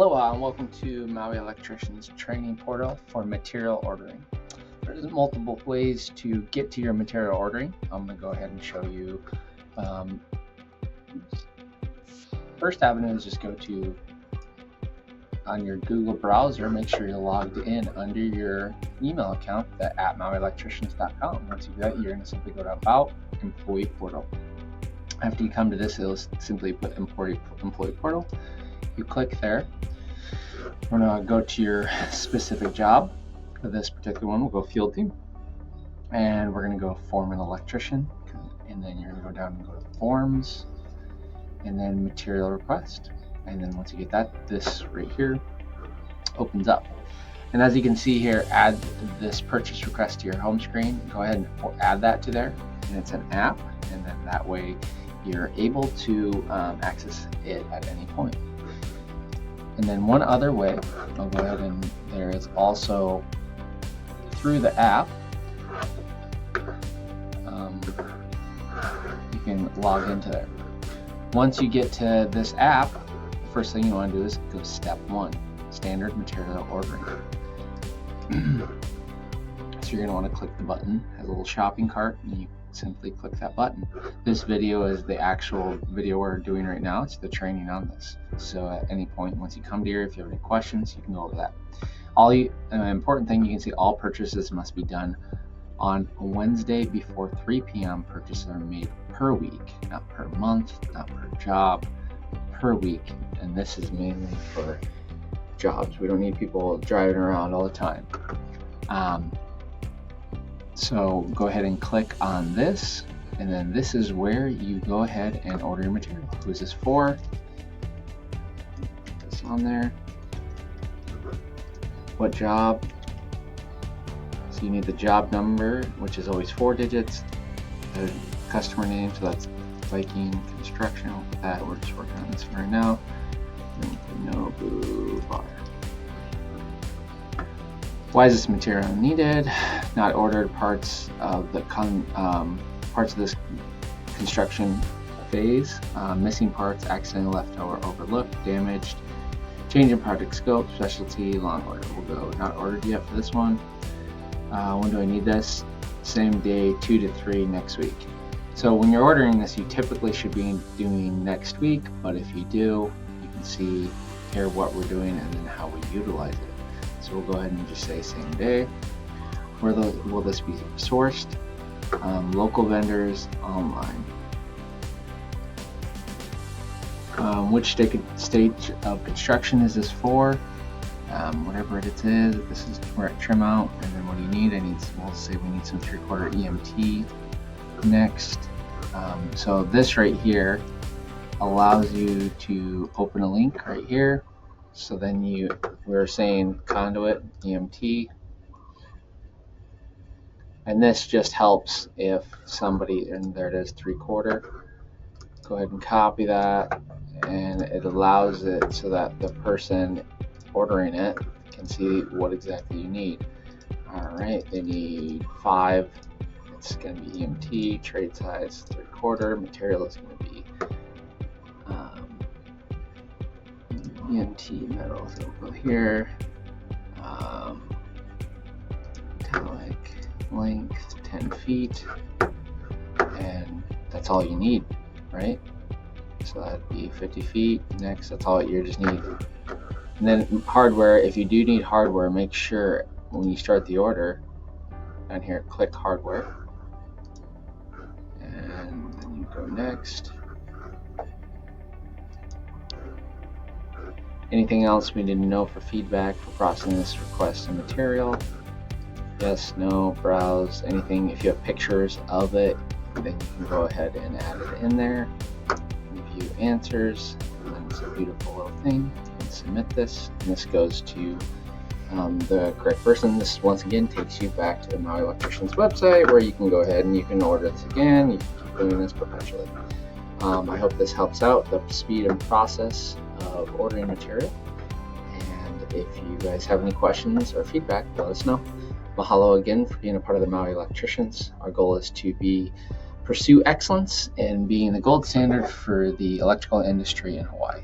Aloha and welcome to Maui Electricians training portal for material ordering. There's multiple ways to get to your material ordering. I'm going to go ahead and show you. First avenue is just go to on your Google browser, make sure you're logged in under your email account at mauielectricians.com. Once you do that, you're going to simply go to About Employee Portal. After you come to this, it'll simply put Employee Portal. You click there. We're going to go to your specific job. For this particular one, we'll go field team. And we're going to go foreman electrician. And then you're going to go down and go to forms. And then material request. And then once you get that, this right here opens up. And as you can see here, add this purchase request to your home screen. Go ahead and add that to there. And it's an app. And then that way you're able to access it at any point. And then one other way, I'll go ahead and there is also through the app, you can log into there. Once you get to this app, the first thing you want to do is go step 1, standard material ordering. So you're going to want to click the button, it has a little shopping cart, and you simply click that button. This video is the actual video we're doing right now. It's the training on this. So at any point, once you come to here, if you have any questions, you can go over that. An important thing, you can see all purchases must be done on Wednesday before 3 p.m. Purchases are made per week, not per month, not per job, per week. And this is mainly for jobs. We don't need people driving around all the time. So go ahead and click on this, and then this is where you go ahead and order your material. Who is this for? Put this on there. What job? So you need the job number, which is always 4 digits. The customer name, so that's Viking Construction. We'll put that. We're just working on this right now. And Nobu Bar. Why is this material needed? Not ordered parts of the parts of this construction phase. Missing parts, accidentally left over, overlooked, damaged. Change in project scope, specialty, long order. We'll go not ordered yet for this one. When do I need this? Same day, 2 to 3 next week. So when you're ordering this, you typically should be doing next week, but if you do, you can see here what we're doing and then how we utilize it. So we'll go ahead and just say same day. Where will this be sourced? Local vendors, online. Which stage of construction is this for? Whatever it is, this is where I trim out. And then what do you need? We'll say we need some 3/4 EMT next. So this right here allows you to open a link right here. So then we're saying conduit, EMT. And this just helps if somebody, and there it is, 3/4. Go ahead and copy that, and it allows it so that the person ordering it can see what exactly you need. All right, they need 5. It's going to be EMT, trade size 3/4. Material is going to be EMT metal. So we'll go here. Metallic length 10 feet, and that's all you need, right? So that'd be 50 feet. Next, that's all you just need. And then hardware, if you do need hardware, make sure when you start the order, down here, click hardware. And then you go next. Anything else we need to know for feedback for processing this request and material? Yes, no, browse, anything. If you have pictures of it, then you can go ahead and add it in there. Review answers, and then it's a beautiful little thing. And submit this, and this goes to the correct person. This once again takes you back to the Maui Electricians website where you can go ahead and you can order this again. You can keep doing this perpetually. I hope this helps out the speed and process of ordering material. And if you guys have any questions or feedback, let us know. Mahalo again for being a part of the Maui Electricians. Our goal is to pursue excellence in being the gold standard for the electrical industry in Hawaii.